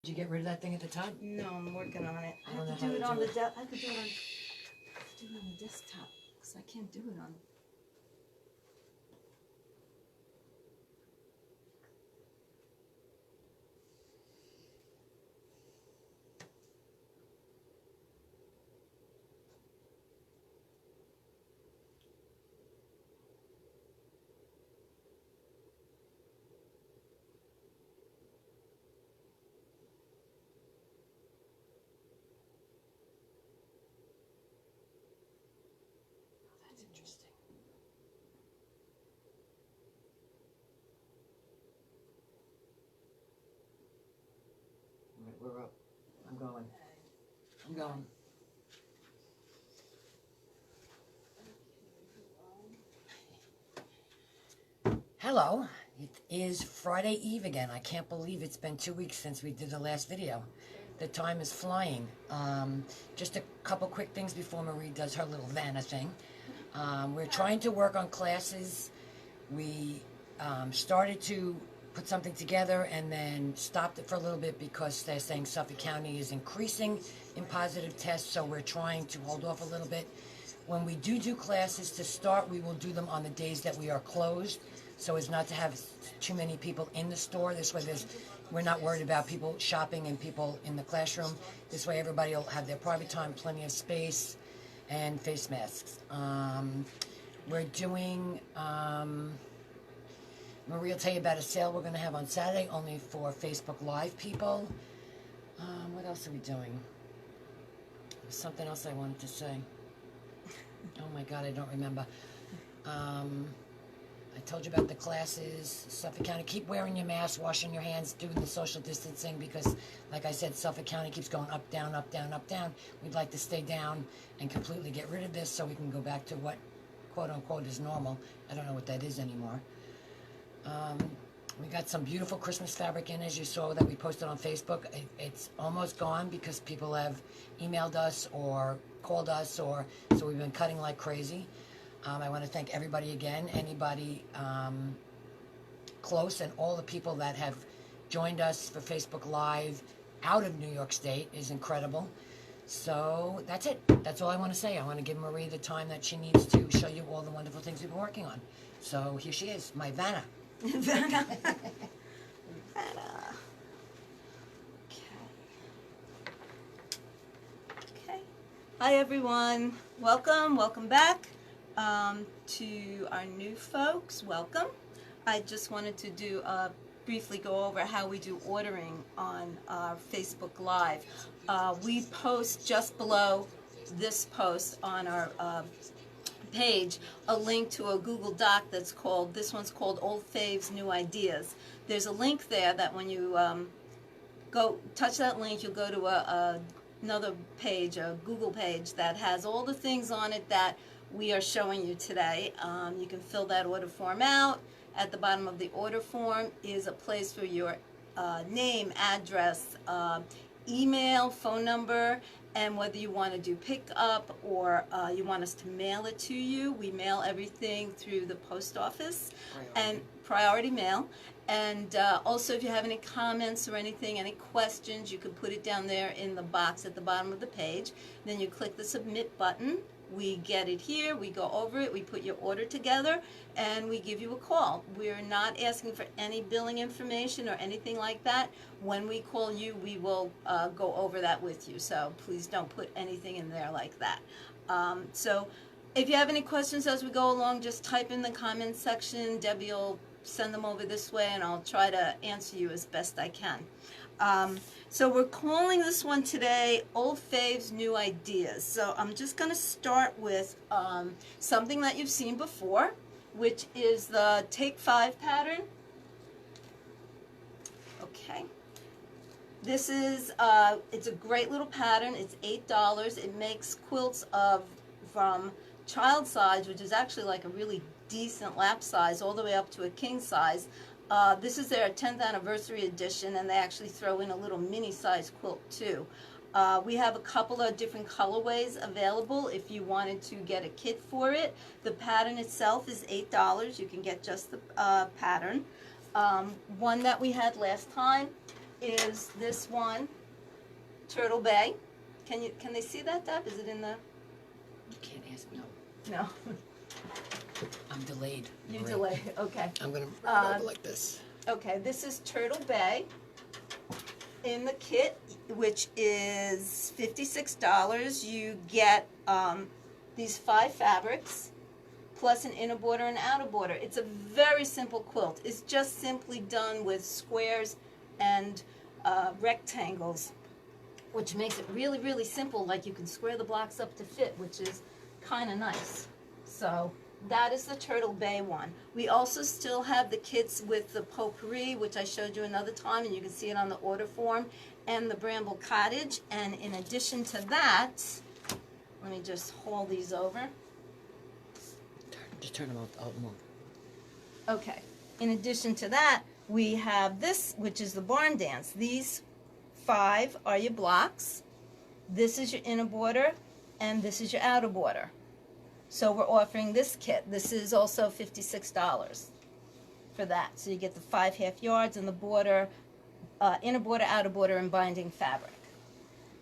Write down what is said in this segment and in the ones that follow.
Did you get rid of that thing at the top? No, I'm working on it. I don't know I have to how do it to on do the it. I could do it on the desktop because I can't do it on. That's interesting. All right, we're up. I'm going. I'm going. Hello. It is Friday Eve again. I can't believe it's been 2 weeks since we did the last video. The time is flying. Just a couple quick things before Marie does her little Vanna thing. We're trying to work on classes. We started to put something together and then stopped it for a little bit because they're saying Suffolk County is increasing in positive tests, so we're trying to hold off a little bit. When we do classes to start, we will do them on the days that we are closed, so as not to have too many people in the store. This way we're not worried about people shopping and people in the classroom. This way everybody will have their private time, plenty of space, and face masks. We're doing, Marie will tell you about a sale we're going to have on Saturday, only for Facebook Live people. What else are we doing? There's something else I wanted to say. Oh my God, I don't remember. I told you about the classes. Suffolk County, keep wearing your mask, washing your hands, doing the social distancing because, like I said, Suffolk County keeps going up, down, up, down, up, down. We'd like to stay down and completely get rid of this so we can go back to what, quote unquote, is normal. I don't know what that is anymore. We got some beautiful Christmas fabric in, as you saw, that we posted on Facebook. It's almost gone because people have emailed us or called us, so we've been cutting like crazy. I want to thank everybody again, anybody close, and all the people that have joined us for Facebook Live out of New York State is incredible. So that's it. That's all I want to say. I want to give Marie the time that she needs to show you all the wonderful things we've been working on. So here she is, my Vanna. Vanna. Okay. Hi everyone. Welcome back to our new folks. Welcome. I just wanted to do briefly go over how we do ordering on our Facebook Live. We post just below this post on our page a link to a Google Doc that's called, this one's called Old Faves New Ideas. There's a link there that when you go touch that link, you'll go to another page, a Google page that has all the things on it that we are showing you today. You can fill that order form out. At the bottom of the order form is a place for your name, address, email, phone number, and whether you want to do pick up or you want us to mail it to you. We mail everything through the post office and priority mail. And also, if you have any comments or anything, any questions, you can put it down there in the box at the bottom of the page. Then you click the submit button. We get it here, we go over it, we put your order together, and we give you a call. We're not asking for any billing information or anything like that. When we call you, we will go over that with you, so please don't put anything in there like that. So if you have any questions as we go along, just type in the comments section. Debbie will send them over this way, and I'll try to answer you as best I can. So we're calling this one today Old Faves New Ideas. So I'm just going to start with something that you've seen before, which is the Take 5 pattern. Okay. This is, it's a great little pattern. It's $8. It makes quilts from child size, which is actually like a really decent lap size, all the way up to a king size. This is their 10th anniversary edition, and they actually throw in a little mini size quilt too. We have a couple of different colorways available if you wanted to get a kit for it. The pattern itself is $8. You can get just the pattern. One that we had last time is this one, Turtle Bay. Can they see that, Deb? Is it in the? You can't ask, no. No. I'm delayed. You Marie. delay. Okay. I'm going to bring it over like this. Okay, this is Turtle Bay in the kit, which is $56. You get these 5 fabrics plus an inner border and outer border. It's a very simple quilt. It's just simply done with squares and rectangles, which makes it really, really simple. Like you can square the blocks up to fit, which is kind of nice. So that is the Turtle Bay one. We also still have the kits with the potpourri, which I showed you another time, and you can see it on the order form, and the Bramble Cottage. And in addition to that, let me just haul these over. Just turn them out more. Okay. In addition to that, we have this, which is the Barn Dance. These 5 are your blocks. This is your inner border, and this is your outer border. So we're offering this kit. This is also $56 for that. So you get the 5 half yards and the border, inner border, outer border, and binding fabric.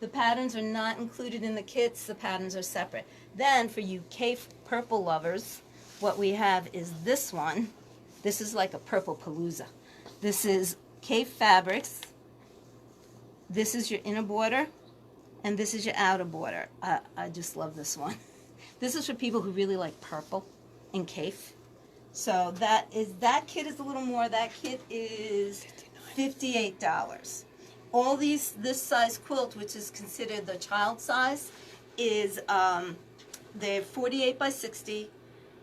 The patterns are not included in the kits. The patterns are separate. Then for you Kaffe purple lovers, what we have is this one. This is like a purple palooza. This is Kaffe fabrics. This is your inner border, and this is your outer border. I just love this one. This is for people who really like purple and Kaffe. So that kit is a little more. That kit is $58. All this size quilt, which is considered the child size, is they're 48 by 60.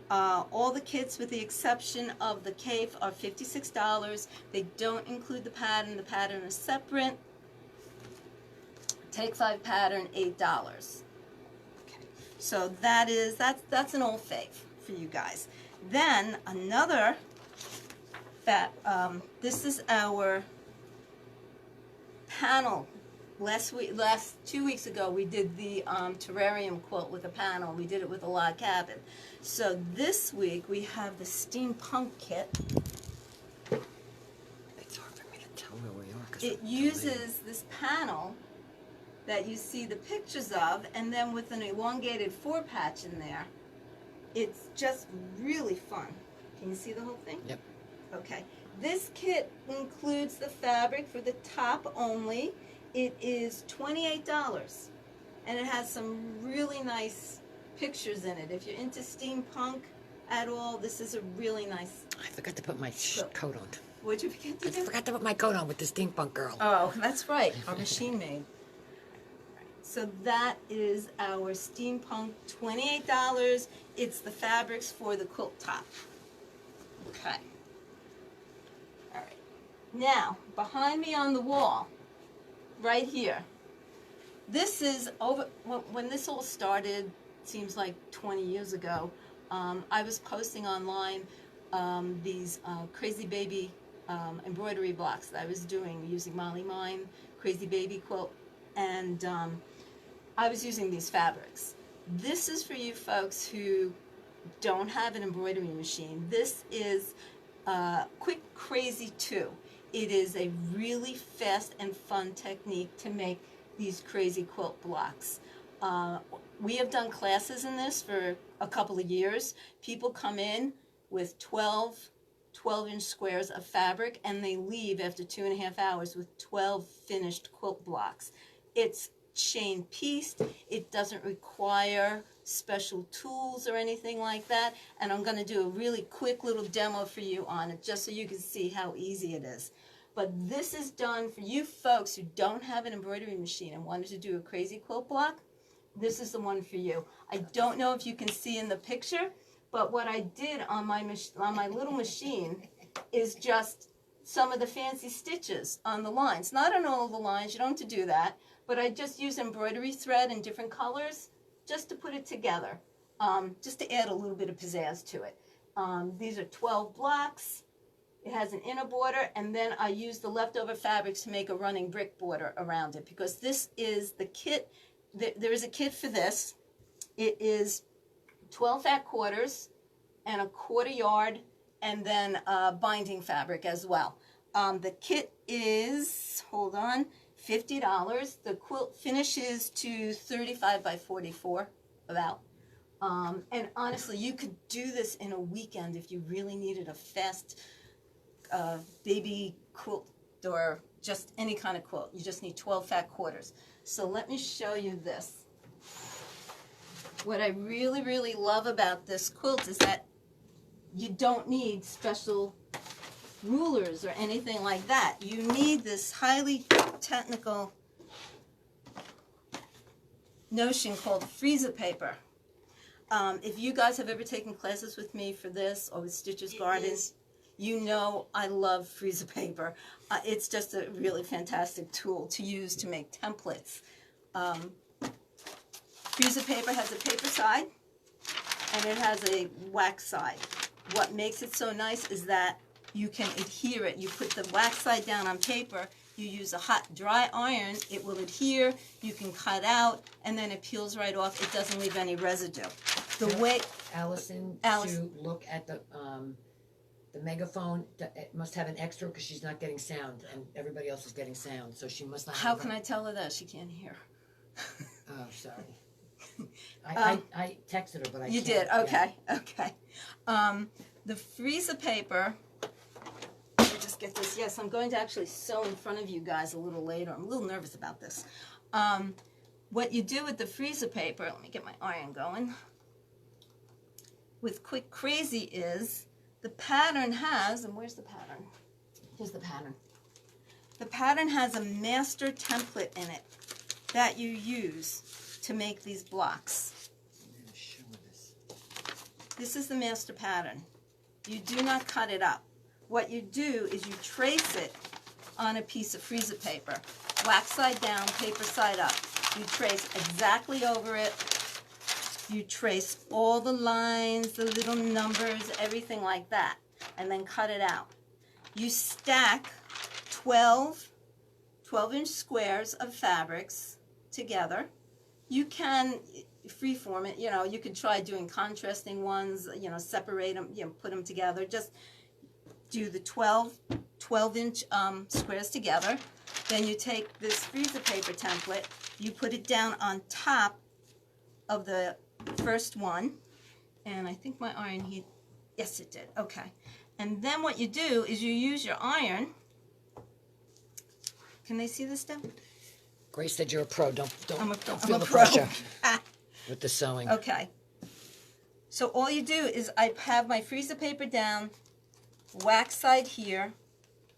All the kits, with the exception of the Kaffe, are $56. They don't include the pattern. The pattern is separate. Take 5 pattern, $8. Okay. So that's an old fave for you guys. Then another this is our panel. Last 2 weeks ago, we did the terrarium quilt with a panel. We did it with a log cabin. So this week we have the steampunk kit. It's hard for me to tell where we are. 'Cause It uses this panel that you see the pictures of, and then with an elongated 4 patch in there. It's just really fun. Can you see the whole thing? Yep. Okay. This kit includes the fabric for the top only. It is $28, and it has some really nice pictures in it. If you're into steampunk at all, this is a really nice. I forgot to put my coat on. What'd you forget to I do? forgot to put my coat on with the steampunk girl. Oh, that's right. Our machine made. So that is our steampunk, $28. It's the fabrics for the quilt top. Okay. All right. Now, behind me on the wall, right here, this is over, when this all started, seems like 20 years ago, I was posting online these Crazy Baby embroidery blocks that I was doing using Molly Mine, Crazy Baby quilt, and I was using these fabrics. This is for you folks who don't have an embroidery machine. This is Quick Crazy 2. It is a really fast and fun technique to make these crazy quilt blocks. We have done classes in this for a couple of years. People come in with 12-inch squares of fabric, and they leave after 2.5 hours with 12 finished quilt blocks. It's chain pieced. It doesn't require special tools or anything like that. And I'm going to do a really quick little demo for you on it, just so you can see how easy it is. But this is done for you folks who don't have an embroidery machine and wanted to do a crazy quilt block. This is the one for you. I don't know if you can see in the picture, but what I did on my little machine is just some of the fancy stitches on the lines. Not on all the lines, you don't have to do that, but I just use embroidery thread in different colors just to put it together, just to add a little bit of pizzazz to it. These are 12 blocks. It has an inner border, and then I use the leftover fabrics to make a running brick border around it, because this is the kit. There is a kit for this. It is 12 fat quarters and a 1/4 yard, and then binding fabric as well. The kit is, hold on, $50. The quilt finishes to 35 by 44, about. And honestly, you could do this in a weekend if you really needed a fast baby quilt or just any kind of quilt. You just need 12 fat quarters. So let me show you this. What I really, really love about this quilt is that you don't need special rulers or anything like that. You need this highly technical notion called freezer paper. If you guys have ever taken classes with me for this or with Stitches Garden, you know I love freezer paper. It's just a really fantastic tool to use to make templates. Freezer paper has a paper side and it has a wax side. What makes it so nice is that you can adhere it. You put the wax side down on paper, you use a hot dry iron, it will adhere, you can cut out, and then it peels right off. It doesn't leave any residue. The way Allison to look at the megaphone, it must have an extra because she's not getting sound and everybody else is getting sound, so she must not How can I tell her that? She can't hear. Oh, sorry. I texted her, but I You can't. did? Okay, okay. The freezer paper, let me just get this. Yes, I'm going to actually sew in front of you guys a little later. I'm a little nervous about this. What you do with the freezer paper, let me get my iron going, with Quick Crazy is the pattern has, and where's the pattern? Here's the pattern. The pattern has a master template in it that you use to make these blocks. I'm going to show this. This is the master pattern. You do not cut it up. What you do is you trace it on a piece of freezer paper. Wax side down, paper side up. You trace exactly over it. You trace all the lines, the little numbers, everything like that, and then cut it out. You stack 12-inch squares of fabrics together. You can freeform it, you could try doing contrasting ones, separate them, put them together. Just do the 12-inch squares together. Then you take this freezer paper template, you put it down on top of the first one, and I think my iron heat, yes it did, okay. And then what you do is you use your iron. Can they see this stuff? Grace said you're a pro. Don't feel the pro. pressure with the sewing. Okay. So all you do is I have my freezer paper down, wax side here.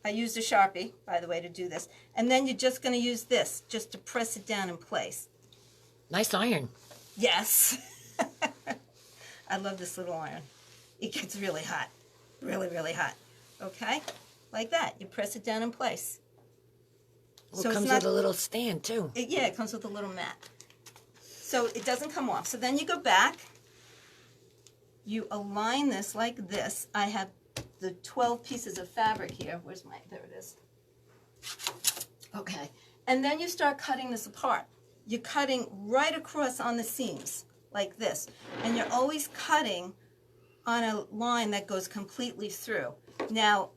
I used a Sharpie, by the way, to do this. And then you're just going to use this just to press it down in place. Nice iron. Yes. I love this little iron. It gets really hot. Really, really hot. Okay? Like that. You press it down in place. Well, so it comes with a little stand, too. Yeah, it comes with a little mat. So it doesn't come off. So then you go back. You align this like this. I have the 12 pieces of fabric here. Where's my, there it is. Okay. And then you start cutting this apart. You're cutting right across on the seams, like this. And you're always cutting on a line that goes completely through. Now,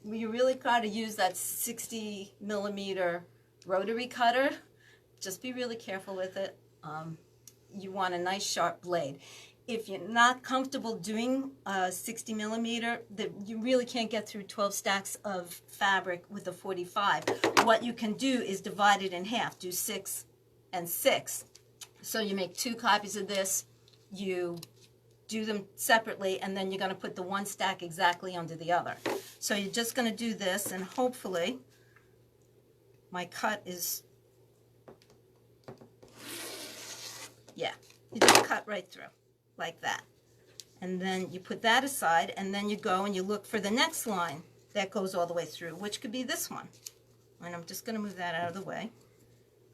you really got to use that 60mm rotary cutter. Just be really careful with it. You want a nice sharp blade. If you're not comfortable doing 60mm, you really can't get through 12 stacks of fabric with a 45. What you can do is divide it in half. Do 6 and 6. So you make 2 copies of this. You do them separately, and then you're going to put the one stack exactly under the other. So you're just going to do this, and hopefully my cut is, yeah, you just cut right through like that. And then you put that aside, and then you go and you look for the next line that goes all the way through, which could be this one. And I'm just going to move that out of the way.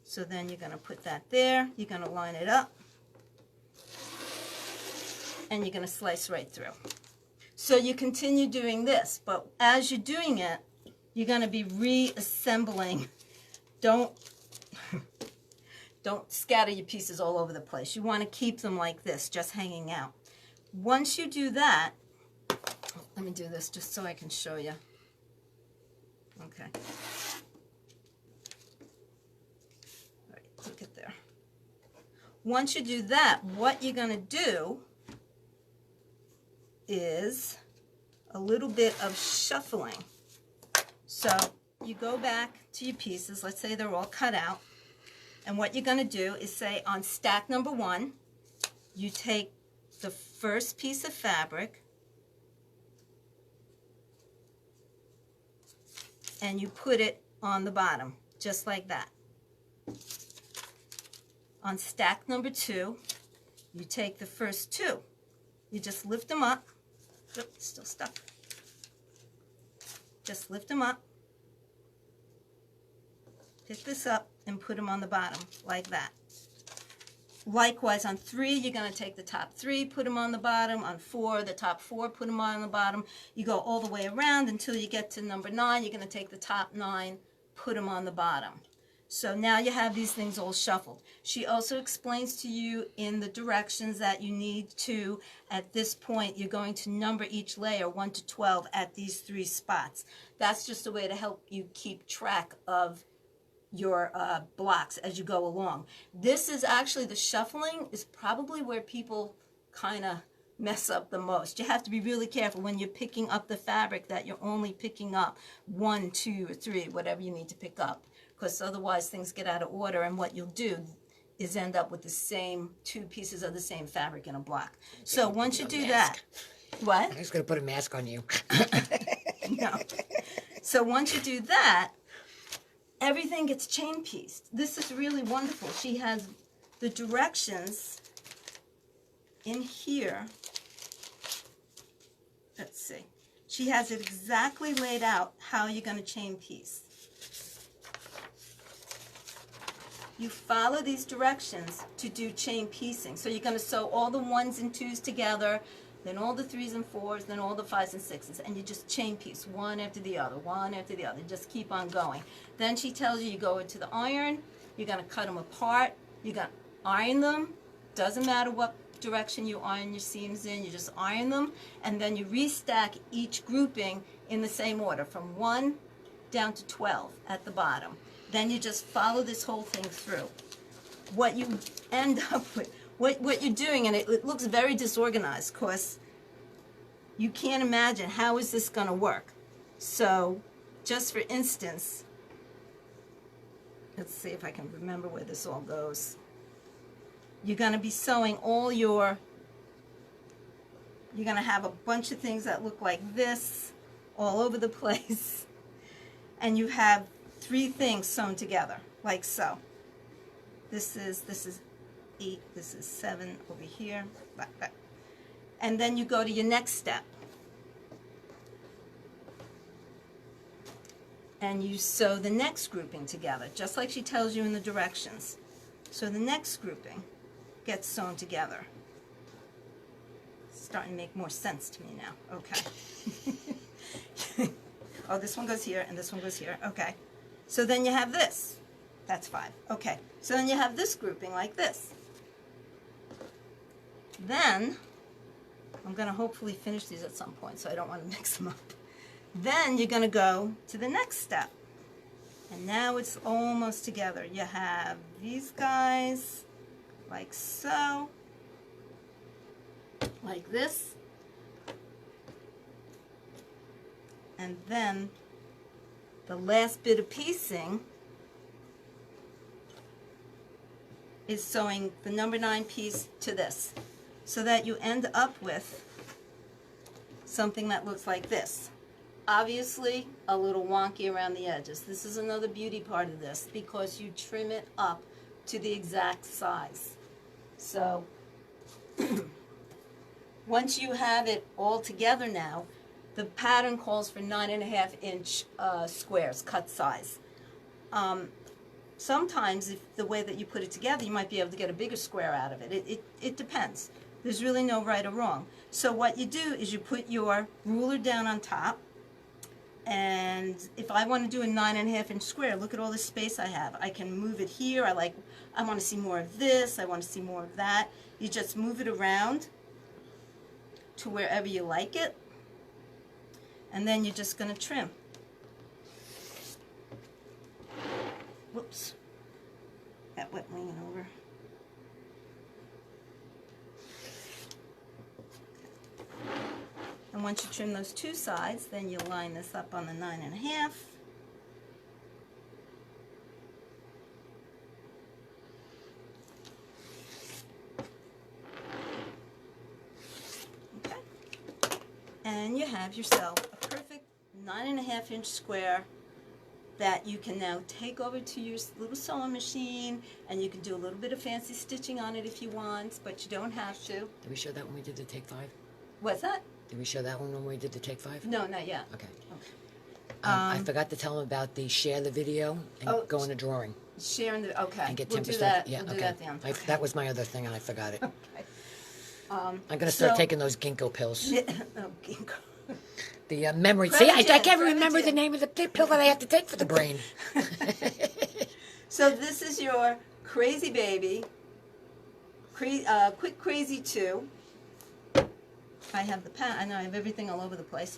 So then you're going to put that there, you're going to line it up, and you're going to slice right through. So you continue doing this, but as you're doing it, you're going to be reassembling. Don't scatter your pieces all over the place. You want to keep them like this, just hanging out. Once you do that, let me do this just so I can show you. Okay. All right, look at there. Once you do that, what you're going to do is a little bit of shuffling. So you go back to your pieces. Let's say they're all cut out. And what you're going to do is say on stack number 1, you take the first piece of fabric and you put it on the bottom, just like that. On stack number 2, you take the first 2. You just lift them up. Oop, still stuck. Just lift them up. Pick this up and put them on the bottom, like that. Likewise, on 3, you're going to take the top 3, put them on the bottom. On 4, the top 4, put them on the bottom. You go all the way around until you get to number 9. You're going to take the top 9, put them on the bottom. So now you have these things all shuffled. She also explains to you in the directions that you need to, at this point, you're going to number each layer 1 to 12 at these 3 spots. That's just a way to help you keep track of your blocks as you go along. This is actually, the shuffling is probably where people kind of mess up the most. You have to be really careful when you're picking up the fabric that you're only picking up 1, 2, or 3, whatever you need to pick up, because otherwise things get out of order, and what you'll do is end up with the same 2 pieces of the same fabric in a block. So once you do that, what? I'm just going to put a mask on you. No. So once you do that, everything gets chain pieced. This is really wonderful. She has the directions in here. Let's see. She has it exactly laid out how you're going to chain piece. You follow these directions to do chain piecing. So you're going to sew all the 1s and 2s together, then all the 3s and 4s, then all the 5s and 6s, and you just chain piece one after the other, one after the other. Just keep on going. Then she tells you go into the iron, you're going to cut them apart, you're going to iron them. Doesn't matter what direction you iron your seams in, you just iron them, and then you restack each grouping in the same order, from 1 down to 12 at the bottom. Then you just follow this whole thing through. What you end up with, what you're doing, and it looks very disorganized, because you can't imagine how is this going to work. So just for instance, let's see if I can remember where this all goes. You're going to be sewing all your, you're going to have a bunch of things that look like this all over the place, and you have 3 things sewn together, like so. This is 8, this is 7 over here, like that. And then you go to your next step. And you sew the next grouping together, just like she tells you in the directions. So the next grouping gets sewn together. It's starting to make more sense to me now. Okay. Oh, this one goes here, and this one goes here. Okay. So then you have this. That's 5. Okay. So then you have this grouping like this. Then, I'm going to hopefully finish these at some point, so I don't want to mix them up. Then you're going to go to the next step. And now it's almost together. You have these guys, like so, like this. And then the last bit of piecing is sewing the number 9 piece to this, so that you end up with something that looks like this. Obviously, a little wonky around the edges. This is another beauty part of this, because you trim it up to the exact size. So, once you have it all together now, the pattern calls for 9.5-inch squares, cut size. Sometimes, if the way that you put it together, you might be able to get a bigger square out of it. It depends. There's really no right or wrong. So what you do is you put your ruler down on top, and if I want to do a 9.5-inch square, look at all the space I have. I can move it here. I want to see more of this. I want to see more of that. You just move it around to wherever you like it, and then you're just going to trim. whoops, that went winging over. And once you trim those two sides, then you'll line this up on the 9.5. Okay. And you have yourself a perfect 9.5-inch square that you can now take over to your little sewing machine, and you can do a little bit of fancy stitching on it if you want, but you don't have to. Did we show that when we did the take 5? What's that? Did we show that one when we did the take 5? No, not yet. Okay. I forgot to tell them about the share the video and Oh, go in a drawing Sharing the, okay. and get 10%. We'll do that. Yeah, we'll okay. do that then. That was my other thing and I forgot it. Okay. I'm going to start so- taking those ginkgo pills. Oh, ginkgo. The memory. See, I can't Prevagen, remember the Prevagen. name of the pill that I have to take for the brain. So this is your Crazy Baby, Quick Crazy 2. I have the pen. I know I have everything all over the place.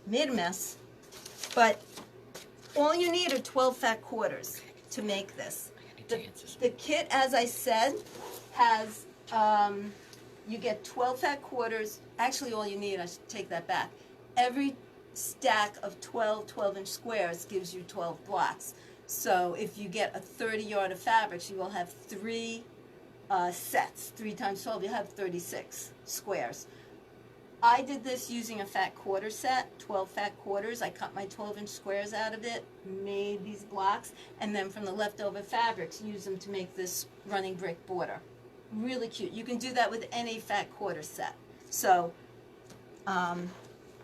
Made a mess. But all you need are 12 fat quarters to make this. The kit, as I said, has, you get 12 fat quarters. Actually, all you need, I should take that back. Every stack of 12 12-inch squares gives you 12 blocks. So if you get a 30 yard of fabrics, you will have 3 sets. 3 times 12, you'll have 36 squares. I did this using a fat quarter set, 12 fat quarters. I cut my 12-inch squares out of it, made these blocks, and then from the leftover fabrics, use them to make this running brick border. Really cute. You can do that with any fat quarter set. So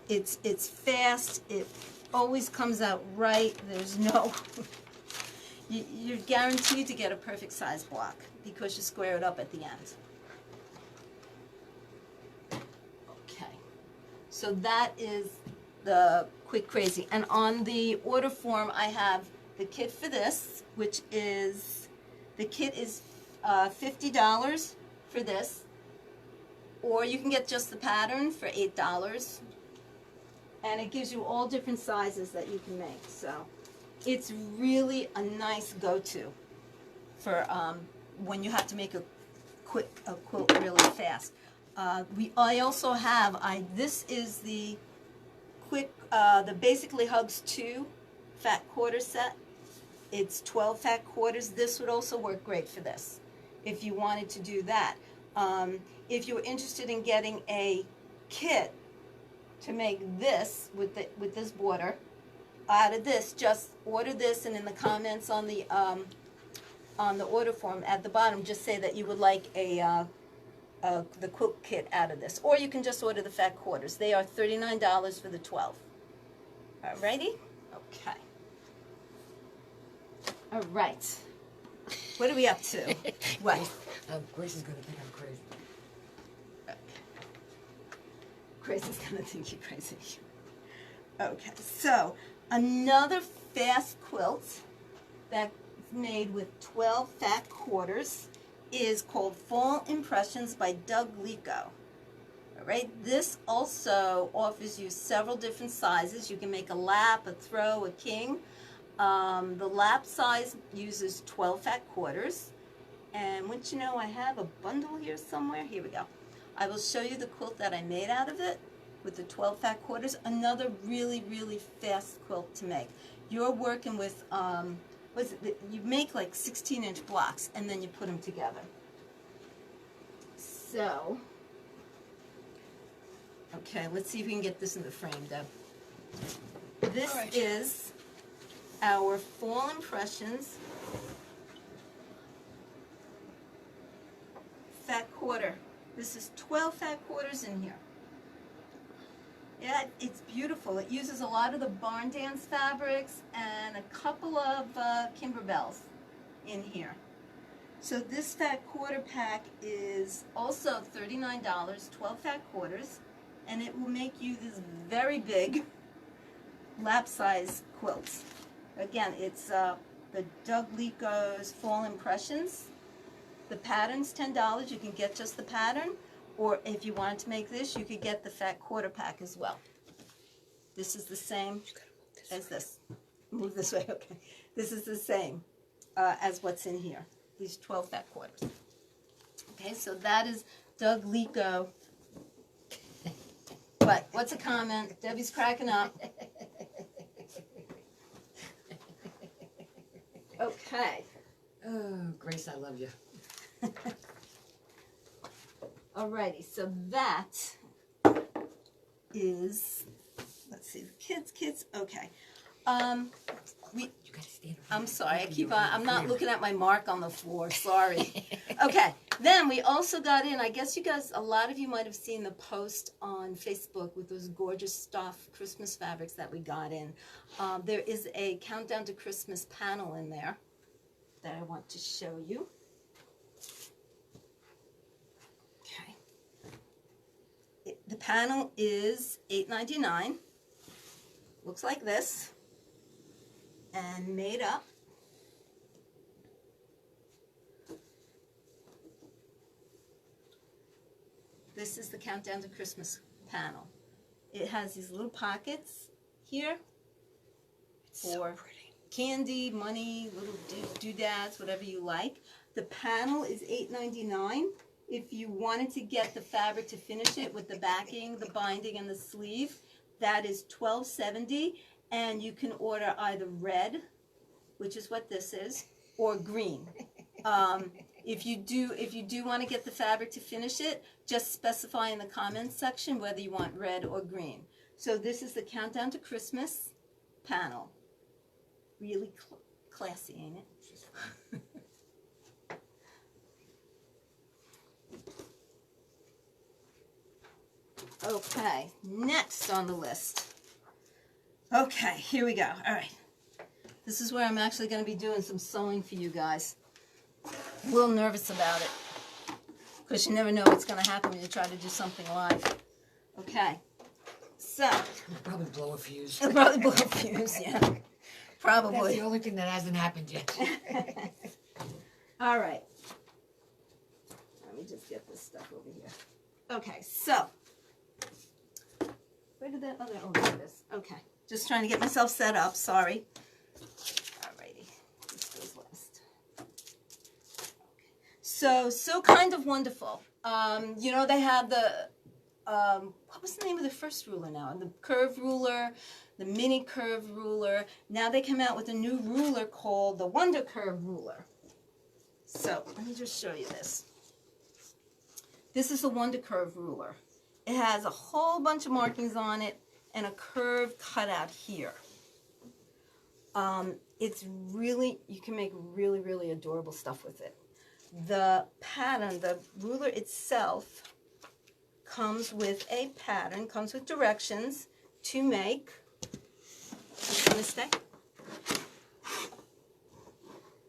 it's fast. It always comes out right. There's no... You're guaranteed to get a perfect size block because you square it up at the end. So that is the Quick Crazy. And on the order form, I have the kit for this, which is, the kit is $50 for this. Or you can get just the pattern for $8. And it gives you all different sizes that you can make. So it's really a nice go-to for when you have to make a quilt really fast. I also have, this is the the Basically Hugs 2 fat quarter set. It's 12 fat quarters. This would also work great for this, if you wanted to do that. If you're interested in getting a kit to make this with this border, out of this, just order this, and in the comments on the order form at the bottom, just say that you would like the quilt kit out of this. Or you can just order the fat quarters. They are $39 for the 12. Alrighty? Okay. Alright. What are we up to? What? Grace is going to think I'm crazy. Okay. Grace is going to think you're crazy. Okay, so another fast quilt that's made with 12 fat quarters is called Fall Impressions by Doug Lico. All right, this also offers you several different sizes. You can make a lap, a throw, a king. The lap size uses 12 fat quarters. And once you know, I have a bundle here somewhere. Here we go. I will show you the quilt that I made out of it with the 12 fat quarters. Another really, really fast quilt to make. You're working with you make like 16-inch blocks and then you put them together. So, okay, let's see if we can get this in the frame, Deb. This is our Fall Impressions fat quarter. This is 12 fat quarters in here. Yeah, it's beautiful. It uses a lot of the Barn Dance fabrics and a couple of Kimberbells in here. So this fat quarter pack is also $39, 12 fat quarters, and it will make you this very big lap size quilts. Again, it's the Doug Lico's Fall Impressions. The pattern's $10. You can get just the pattern. Or if you wanted to make this, you could get the fat quarter pack as well. This is the same as this. Move this way, okay. This is the same. as what's in here, these 12 fat quarters. Okay, so that is Doug Lico. What? What's a comment? Debbie's cracking up. Okay. Oh, Grace, I love you. Alrighty, so that is, let's see, the kids, okay. You gotta stand over I'm here. sorry, I Look, keep you're on, I'm not clear. looking at my mark on the floor, sorry. Okay, then we also got in, I guess you guys, a lot of you might have seen the post on Facebook with those gorgeous stuff, Christmas fabrics that we got in. There is a Countdown to Christmas panel in there that I want to show you. Okay. The panel is $8.99. Looks like this. And made up. This is the Countdown to Christmas panel. It has these little pockets here for candy, money, little doodads, whatever you like. The panel is $8.99. If you wanted to get the fabric to finish it with the backing, the binding, and the sleeve, that is $12.70. And you can order either red, which is what this is, or green. If you do want to get the fabric to finish it, just specify in the comments section whether you want red or green. So this is the Countdown to Christmas panel. Really classy, ain't it? Okay, next on the list. Okay, here we go. All right. This is where I'm actually going to be doing some sewing for you guys. A little nervous about it, because you never know what's going to happen when you try to do something live. Okay, so. I'll probably blow a fuse. It'll probably blow a fuse, yeah. Probably. That's the only thing that hasn't happened yet. All right. Let me just get this stuff over here. Okay, so. Where did that other, oh, there it is. Okay, just trying to get myself set up, sorry. Alrighty, this goes last. Okay. So Kind of Wonderful. You know, they have the, what was the name of the first ruler now? The curve ruler, the mini curve ruler. Now they come out with a new ruler called the Wonder Curve ruler. So let me just show you this. This is the Wonder Curve ruler. It has a whole bunch of markings on it and a curve cut out here. It's really, you can make really, really adorable stuff with it. The pattern, the ruler itself comes with a pattern, comes with directions to make. It's going to stay?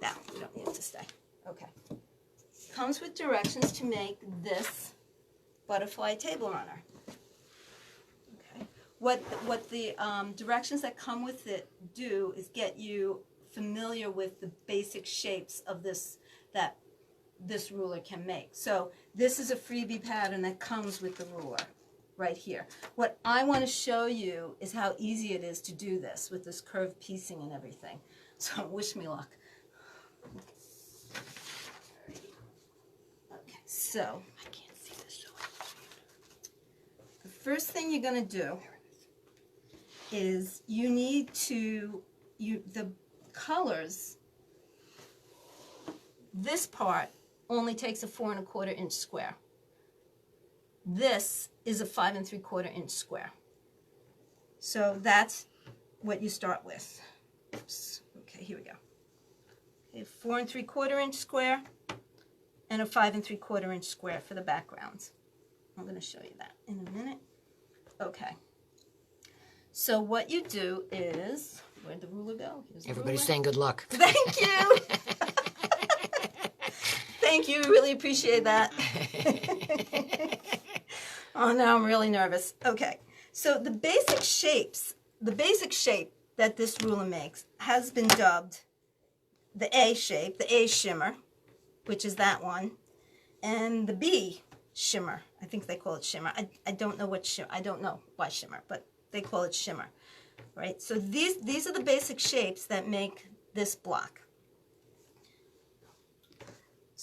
No, you don't need it to stay. Okay. Comes with directions to make this butterfly table runner. Okay. What the directions that come with it do is get you familiar with the basic shapes of this that this ruler can make. So this is a freebie pattern that comes with the ruler right here. What I want to show you is how easy it is to do this with this curved piecing and everything. So wish me luck. Okay, so I can't see this. The first thing you're going to do is you need to, the colors, this part only takes a 4 1/4 inch square. This is a 5 3/4 inch square. So that's what you start with. Oops. Okay, here we go. Okay, 4 3/4 inch square and a 5 3/4 inch square for the backgrounds. I'm going to show you that in a minute. Okay. So what you do is, where'd the ruler go? Here's the Everybody's ruler. saying good luck. Thank you. Thank you. Really appreciate that. Oh, now I'm really nervous. Okay. So the basic shape that this ruler makes has been dubbed the A shape, the A shimmer, which is that one, and the B shimmer. I think they call it shimmer. I don't know what shimmer. I don't know why shimmer, but they call it shimmer, right? So these are the basic shapes that make this block.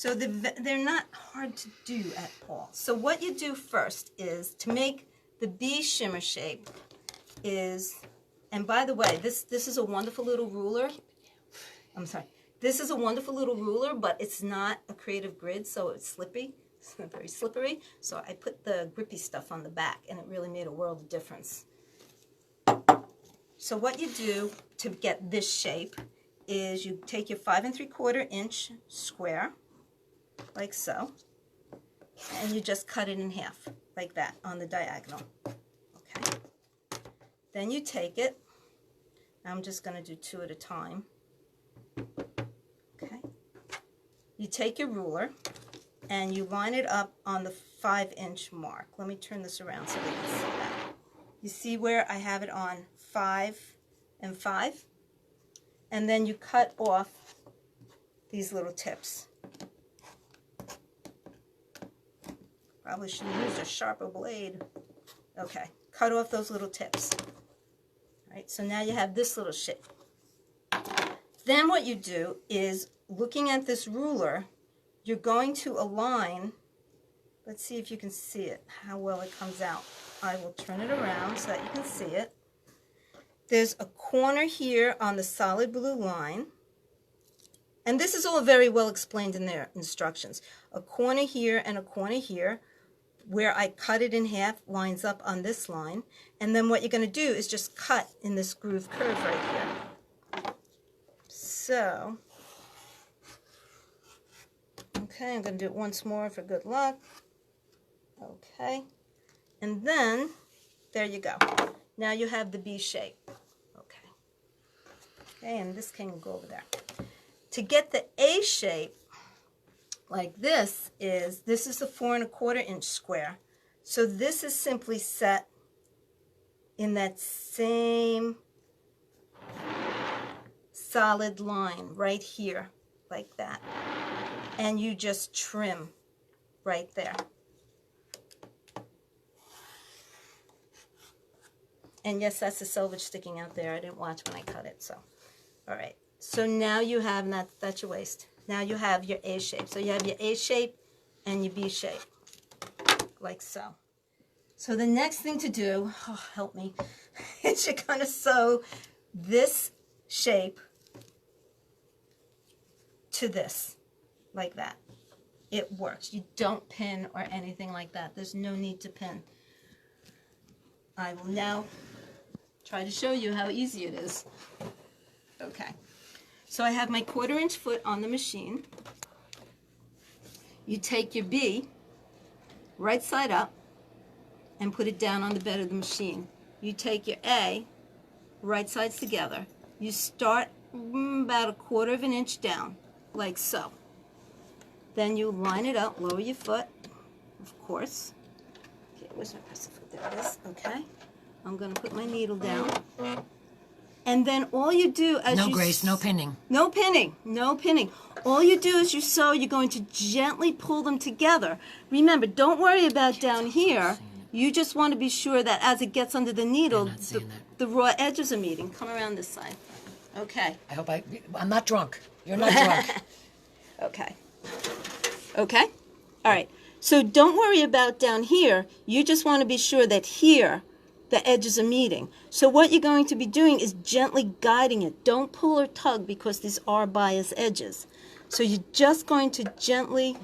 So they're not hard to do at all. So what you do first is to make the bee shimmer shape is, and by the way, this is a wonderful little ruler. I'm sorry. This is a wonderful little ruler, but it's not a creative grid, so it's slippy. It's not very slippery. So I put the grippy stuff on the back, and it really made a world of difference. So what you do to get this shape is you take your 5 3/4 inch square, like so, and you just cut it in half, like that, on the diagonal. Okay. Then you take it. I'm just going to do 2 at a time. Okay. You take your ruler and you line it up on the 5-inch mark. Let me turn this around so they can see that. You see where I have it on 5 and 5? And then you cut off these little tips. Probably should have used a sharper blade. Okay, cut off those little tips. All right, so now you have this little shape. Then what you do is, looking at this ruler, you're going to align, let's see if you can see it, how well it comes out. I will turn it around so that you can see it. There's a corner here on the solid blue line, and this is all very well explained in their instructions. A corner here and a corner here. Where I cut it in half lines up on this line, and then what you're going to do is just cut in this groove curve right here. So, okay, I'm going to do it once more for good luck. Okay, and then there you go. Now you have the B shape. Okay, and this can go over there. To get the A shape, like this is the 4 1/4 inch square. So this is simply set in that same solid line right here, like that. And you just trim right there. And yes, that's the selvage sticking out there. I didn't watch when I cut it, so. All right, so now you have, and that's your waist. Now you have your A shape. So you have your A shape and your B shape, like so. So the next thing to do, oh, help me, is you're going to sew this shape to this, like that. It works. You don't pin or anything like that. There's no need to pin. I will now try to show you how easy it is. Okay. So I have my 1/4 inch foot on the machine. You take your B, right side up, and put it down on the bed of the machine. You take your A, right sides together. You start about 1/4 inch down, like so. Then you line it up, lower your foot, of course. Okay, where's my press foot? There it is. Okay. I'm going to put my needle down. And then all you do as No, Grace, no pinning. No pinning, no pinning. All you do is you sew, you're going to gently pull them together. Remember, don't worry about down here. You just want to be sure that as it gets under the needle, the raw edges are meeting. Come around this side. Okay. I hope I'm not drunk. You're not drunk. Okay. Okay? All right. So don't worry about down here. You just want to be sure that here the edges are meeting. So what you're going to be doing is gently guiding it. Don't pull or tug because these are bias edges. So you're just going to gently,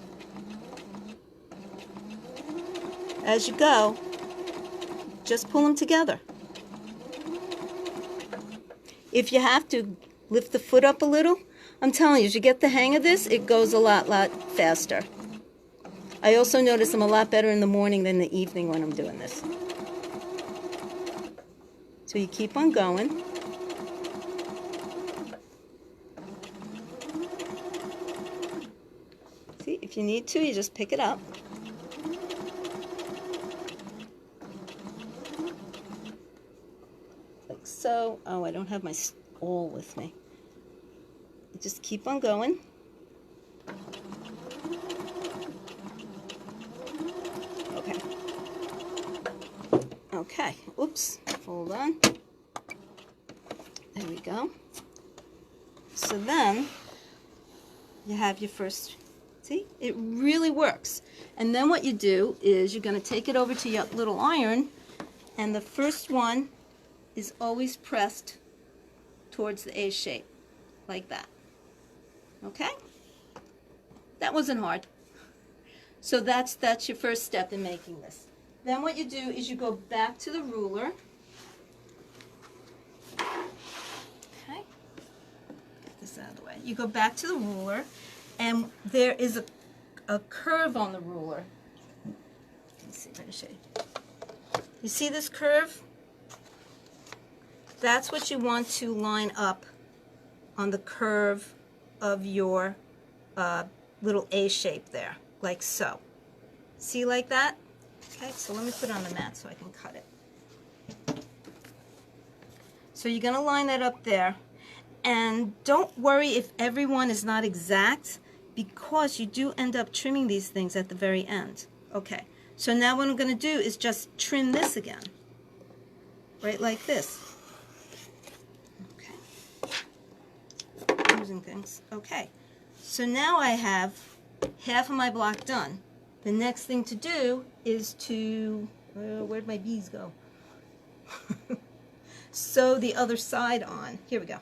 as you go, just pull them together. If you have to, lift the foot up a little. I'm telling you, as you get the hang of this, it goes a lot faster. I also notice I'm a lot better in the morning than the evening when I'm doing this. So you keep on going. See, if you need to, you just pick it up. Like so. Oh, I don't have my awl with me. You just keep on going. Okay. Okay. Oops. Hold on. There we go. So then you have your first See, it really works. And then what you do is you're going to take it over to your little iron, and the first one is always pressed towards the A shape, like that. Okay? That wasn't hard. So that's your first step in making this. Then what you do is you go back to the ruler. Okay? Get this out of the way. You go back to the ruler, and there is a curve on the ruler. Let's see if I can show you. You see this curve? That's what you want to line up on the curve of your little A shape there, like so. See, like that? Okay, so let me put it on the mat so I can cut it. So you're going to line that up there. And don't worry if everyone is not exact, because you do end up trimming these things at the very end. Okay, so now what I'm going to do is just trim this again. Right like this. Okay. Losing things. Okay. So now I have half of my block done. The next thing to do is to, where'd my bees go? Sew the other side on. Here we go.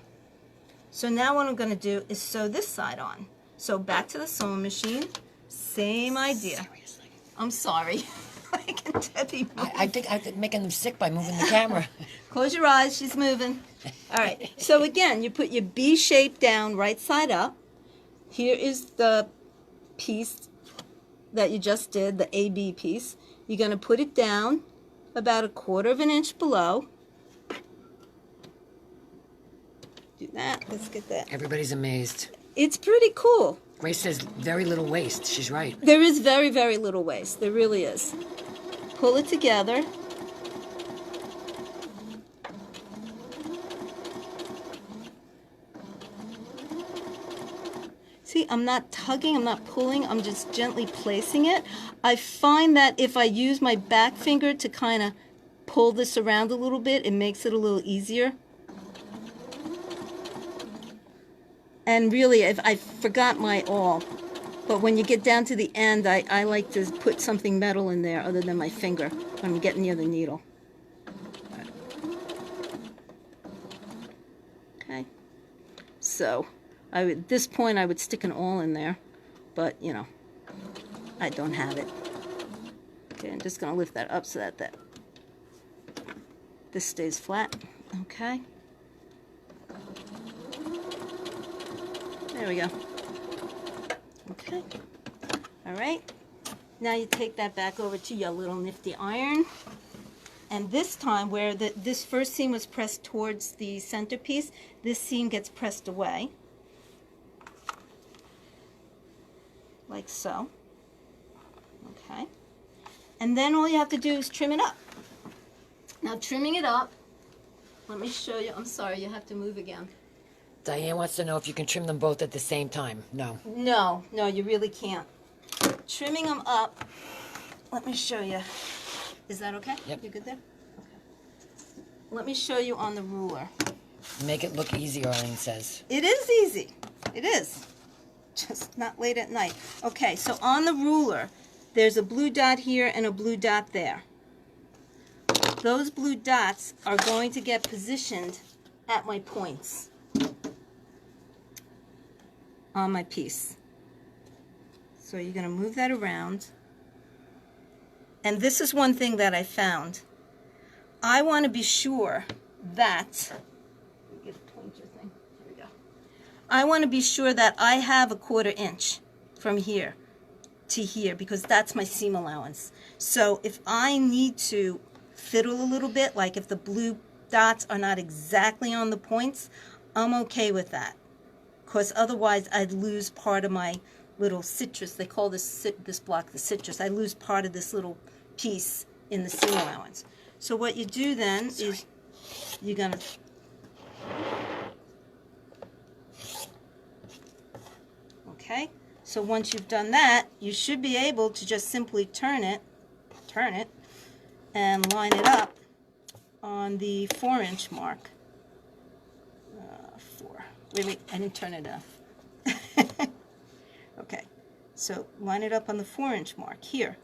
So now what I'm going to do is sew this side on. So back to the sewing machine. Same idea. I'm sorry. I can tell you. I think I'm making them sick by moving the camera. Close your eyes. She's moving. All right. So again, you put your B shape down right side up. Here is the piece that you just did, the AB piece. You're going to put it down about 1/4 inch below. Do that. Let's get that. Everybody's amazed. It's pretty cool. Grace says very little waste. She's right. There is very, very little waste. There really is. Pull it together. See, I'm not tugging, I'm not pulling, I'm just gently placing it. I find that if I use my back finger to kind of pull this around a little bit, it makes it a little easier. And really, I forgot my awl. But when you get down to the end, I like to put something metal in there other than my finger when I'm getting near the needle. Okay. So, at this point, I would stick an awl in there. But, you know, I don't have it. Okay, I'm just going to lift that up so that this stays flat. Okay. There we go. Okay. All right. Now you take that back over to your little nifty iron. And this time, where this first seam was pressed towards the centerpiece, this seam gets pressed away. Like so. Okay. And then all you have to do is trim it up. Now trimming it up, let me show you. I'm sorry, you have to move again. Diane wants to know if you can trim them both at the same time. No. No, you really can't. Trimming them up, let me show you. Is that okay? Yep. You good there? Okay. Let me show you on the ruler. Make it look easy, Arlene says. It is easy. It is. Just not late at night. Okay, so on the ruler, there's a blue dot here and a blue dot there. Those blue dots are going to get positioned at my points on my piece. So you're going to move that around. And this is one thing that I found. I want to be sure that, get a pointer thing. Here we go. I want to be sure that I have 1/4 inch from here to here, because that's my seam allowance. So if I need to fiddle a little bit, like if the blue dots are not exactly on the points, I'm okay with that. Because otherwise I'd lose part of my little citrus. They call this block the citrus. I lose part of this little piece in the seam allowance. So what you do then is you're going to okay? So once you've done that, you should be able to just simply turn it, and line it up on the 4-inch mark. 4. Wait, I didn't turn it off. Okay. So line it up on the 4-inch mark here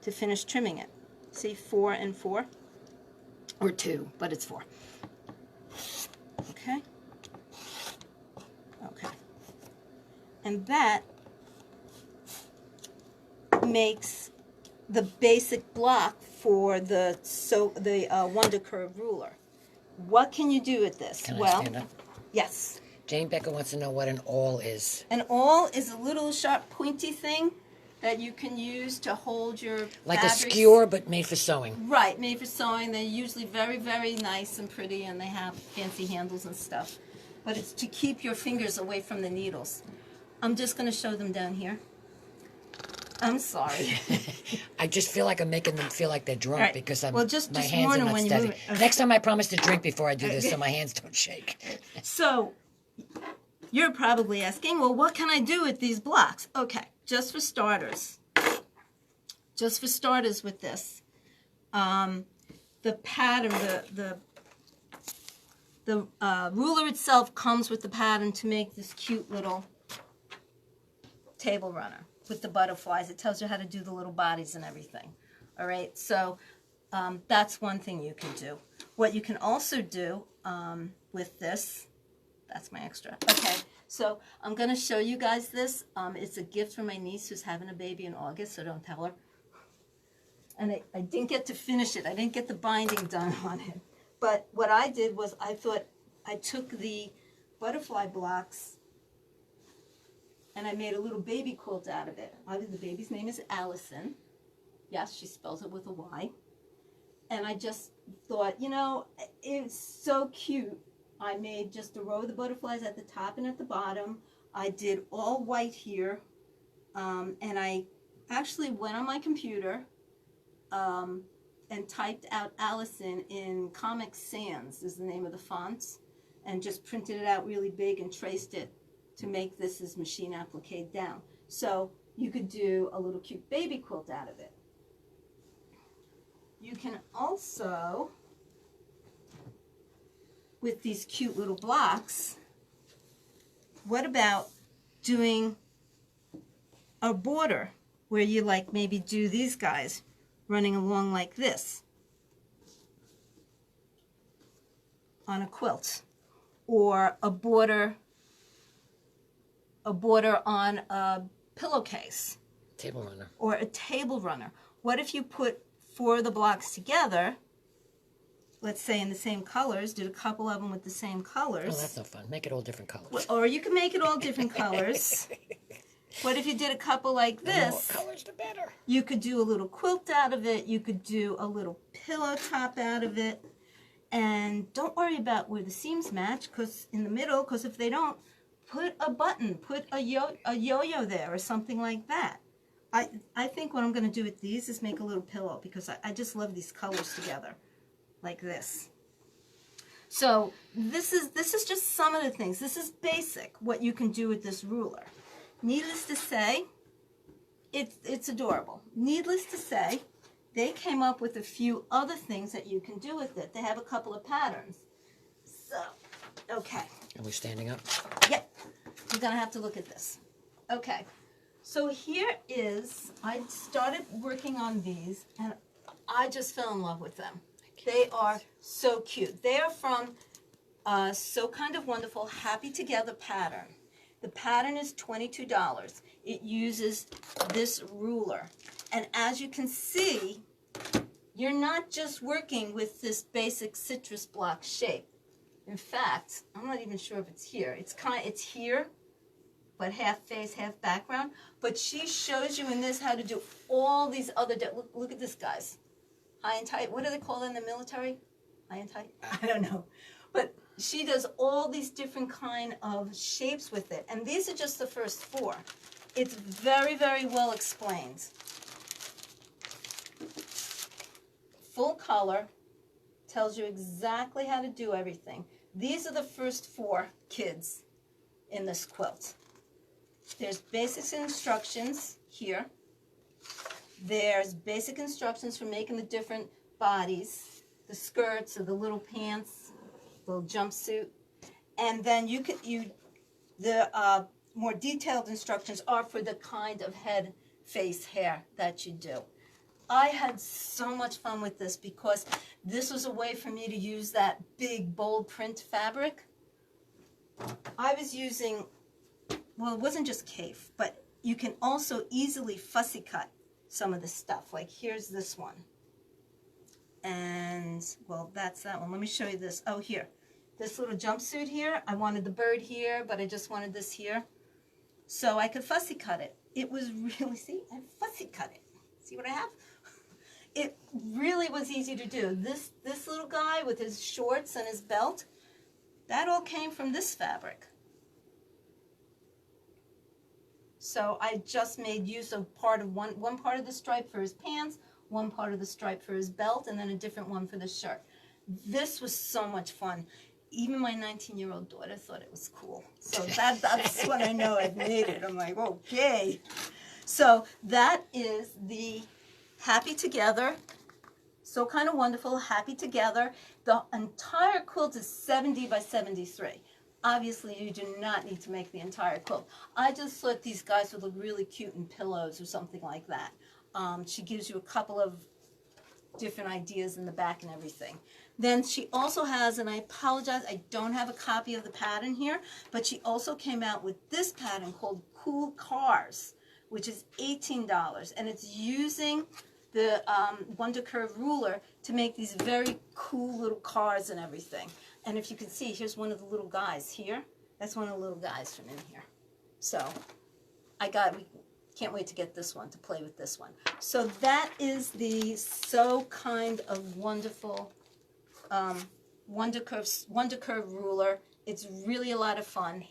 to finish trimming it. See, 4 and 4, or 2, but it's 4. Okay. Okay. And that makes the basic block for the Wonder Curve ruler. What can you do with this? Can I stand up? Yes. Jane Becker wants to know what an awl is. An awl is a little sharp, pointy thing that you can use to hold your Like fabrics. a skewer, but made for sewing. Right, made for sewing. They're usually very, very nice and pretty, and they have fancy handles and stuff. But it's to keep your fingers away from the needles. I'm just going to show them down here. I'm sorry. I just feel like I'm making them feel like they're drunk Right. because Well, just my warn hands are them not when you steady. move it. Okay. Next time I promise to drink before I do this so my hands don't shake. So, you're probably asking, well, what can I do with these blocks? Okay, just for starters with this, the pattern, the ruler itself comes with the pattern to make this cute little table runner with the butterflies. It tells you how to do the little bodies and everything. All right, so that's one thing you can do. What you can also do with this, that's my extra. Okay, so I'm going to show you guys this. It's a gift from my niece who's having a baby in August, so don't tell her. And I didn't get to finish it. I didn't get the binding done on it. But what I did was I thought I took the butterfly blocks and I made a little baby quilt out of it. The baby's name is Allison. Yes, she spells it with a Y. And I just thought, you know, it's so cute. I made just a row of the butterflies at the top and at the bottom. I did all white here. And I actually went on my computer and typed out Allison in Comic Sans, is the name of the fonts, and just printed it out really big and traced it to make this as machine applique down. So you could do a little cute baby quilt out of it. You can also, with these cute little blocks, what about doing a border where you like maybe do these guys running along like this on a quilt, or a border on a pillowcase, Table runner. or a table runner. What if you put 4 of the blocks together, let's say in the same colors, did a couple of them with the same colors. Oh, that's no fun. Make it all different colors. Or you can make it all different colors. What if you did a couple like this? The more colors, the better. You could do a little quilt out of it. You could do a little pillow top out of it. And don't worry about where the seams match, because in the middle, because if they don't, put a button, put a yo-yo there or something like that. I think what I'm going to do with these is make a little pillow, because I just love these colors together, like this. So this is just some of the things. This is basic, what you can do with this ruler. Needless to say, it's adorable. Needless to say, they came up with a few other things that you can do with it. They have a couple of patterns. So, okay. Are we standing up? Yep. You're going to have to look at this. Okay. So here is, I started working on these, and I just fell in love with them. They are so cute. They are from So Kind of Wonderful Happy Together pattern. The pattern is $22. It uses this ruler. And as you can see, you're not just working with this basic citrus block shape. In fact, I'm not even sure if it's here. It's here, but half face, half background. But she shows you in this how to do all these other, look at this, guys. High and tight. What do they call it in the military? High and tight? I don't know. But she does all these different kind of shapes with it. And these are just the first 4. It's very, very well explained. Full color, tells you exactly how to do everything. These are the first 4 kids in this quilt. There's basic instructions here. There's basic instructions for making the different bodies, the skirts or the little pants, little jumpsuit. And then the more detailed instructions are for the kind of head, face, hair that you do. I had so much fun with this because this was a way for me to use that big, bold print fabric. I was using, well, it wasn't just Kaffe, but you can also easily fussy cut some of the stuff. Like here's this one. And, well, that's that one. Let me show you this. Oh, here. This little jumpsuit here. I wanted the bird here, but I just wanted this here. So I could fussy cut it. It was really, see, I fussy cut it. See what I have? It really was easy to do. This little guy with his shorts and his belt, that all came from this fabric. So I just made use of part of one part of the stripe for his pants, one part of the stripe for his belt, and then a different one for the shirt. This was so much fun. Even my 19-year-old daughter thought it was cool. So that's when I know I've made it. I'm like, okay. So that is the Happy Together. So kind of wonderful, Happy Together. The entire quilt is 70 by 73. Obviously, you do not need to make the entire quilt. I just thought these guys would look really cute in pillows or something like that. She gives you a couple of different ideas in the back and everything. Then she also has, and I apologize, I don't have a copy of the pattern here, but she also came out with this pattern called Cool Cars, which is $18, and it's using the Wonder Curve ruler to make these very cool little cars and everything. And if you can see, here's one of the little guys here. That's one of the little guys from in here. So we can't wait to get this one, to play with this one. So that is the So Kind of Wonderful Wonder Curve ruler. It's really a lot of fun.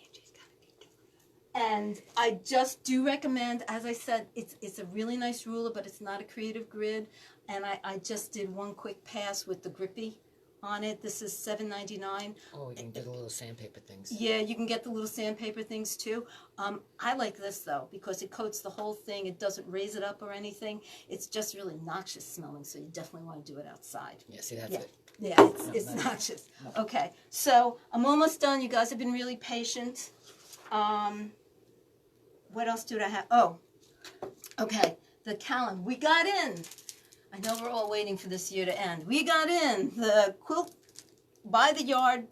And I just do recommend, as I said, it's a really nice ruler, but it's not a creative grid. And I just did one quick pass with the grippy on it. This is $7.99. Oh, you can do the little sandpaper things. Yeah, you can get the little sandpaper things too. I like this though because it coats the whole thing. It doesn't raise it up or anything. It's just really noxious smelling, so you definitely want to do it outside. Yeah, see, that's Yeah. it. Yeah, it's noxious. No. Okay, so I'm almost done. You guys have been really patient. What else do I have? Oh, okay, the calendar. We got in. I know we're all waiting for this year to end. We got in the Quilt by the Yard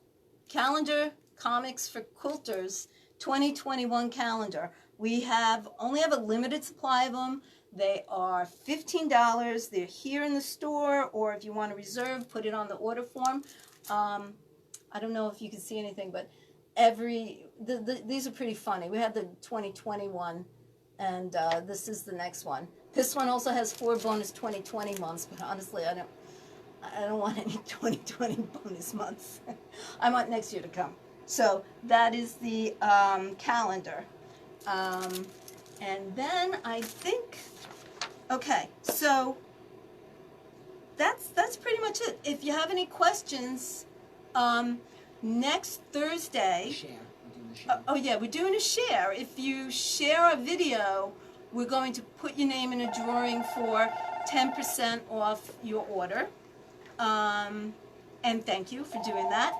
calendar comics for quilters 2021 calendar. We only have a limited supply of them. They are $15. They're here in the store, or if you want to reserve, put it on the order form. I don't know if you can see anything, but these are pretty funny. We had the 2021, and this is the next one. This one also has 4 bonus 2020 months, but honestly, I don't want any 2020 bonus months. I want next year to come. So that is the calendar. And then I think, okay, so that's pretty much it. If you have any questions, next Thursday. Share. We're doing the share. Oh yeah, we're doing a share. If you share our video, we're going to put your name in a drawing for 10% off your order. And thank you for doing that.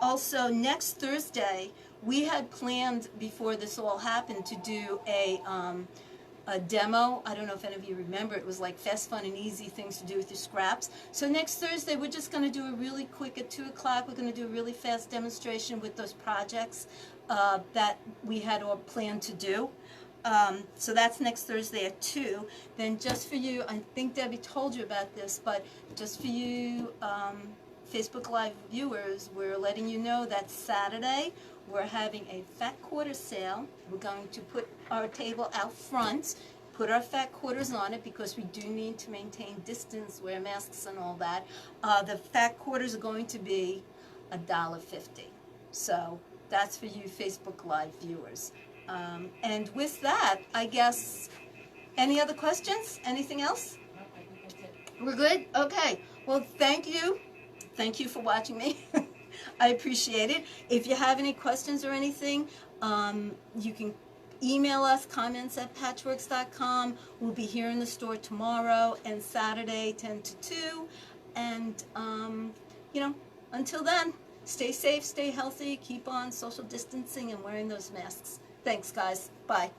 Also, next Thursday, we had planned before this all happened to do a demo. I don't know if any of you remember. It was like fast, fun, and easy things to do with your scraps. So next Thursday, we're just going to do a really quick, at 2 o'clock, we're going to do a really fast demonstration with those projects that we had all planned to do. So that's next Thursday at 2. Then just for you, I think Debbie told you about this, but just for you Facebook Live viewers, we're letting you know that Saturday we're having a fat quarter sale. We're going to put our table out front, put our fat quarters on it because we do need to maintain distance, wear masks and all that. The fat quarters are going to be $1.50. So that's for you Facebook Live viewers. And with that, I guess, any other questions? Anything else? No, I think that's it. We're good? Okay. Well, thank you. Thank you for watching me. I appreciate it. If you have any questions or anything, you can email us, comments@patchworks.com. We'll be here in the store tomorrow and Saturday, 10 to 2. And, until then, stay safe, stay healthy, keep on social distancing and wearing those masks. Thanks, guys. Bye.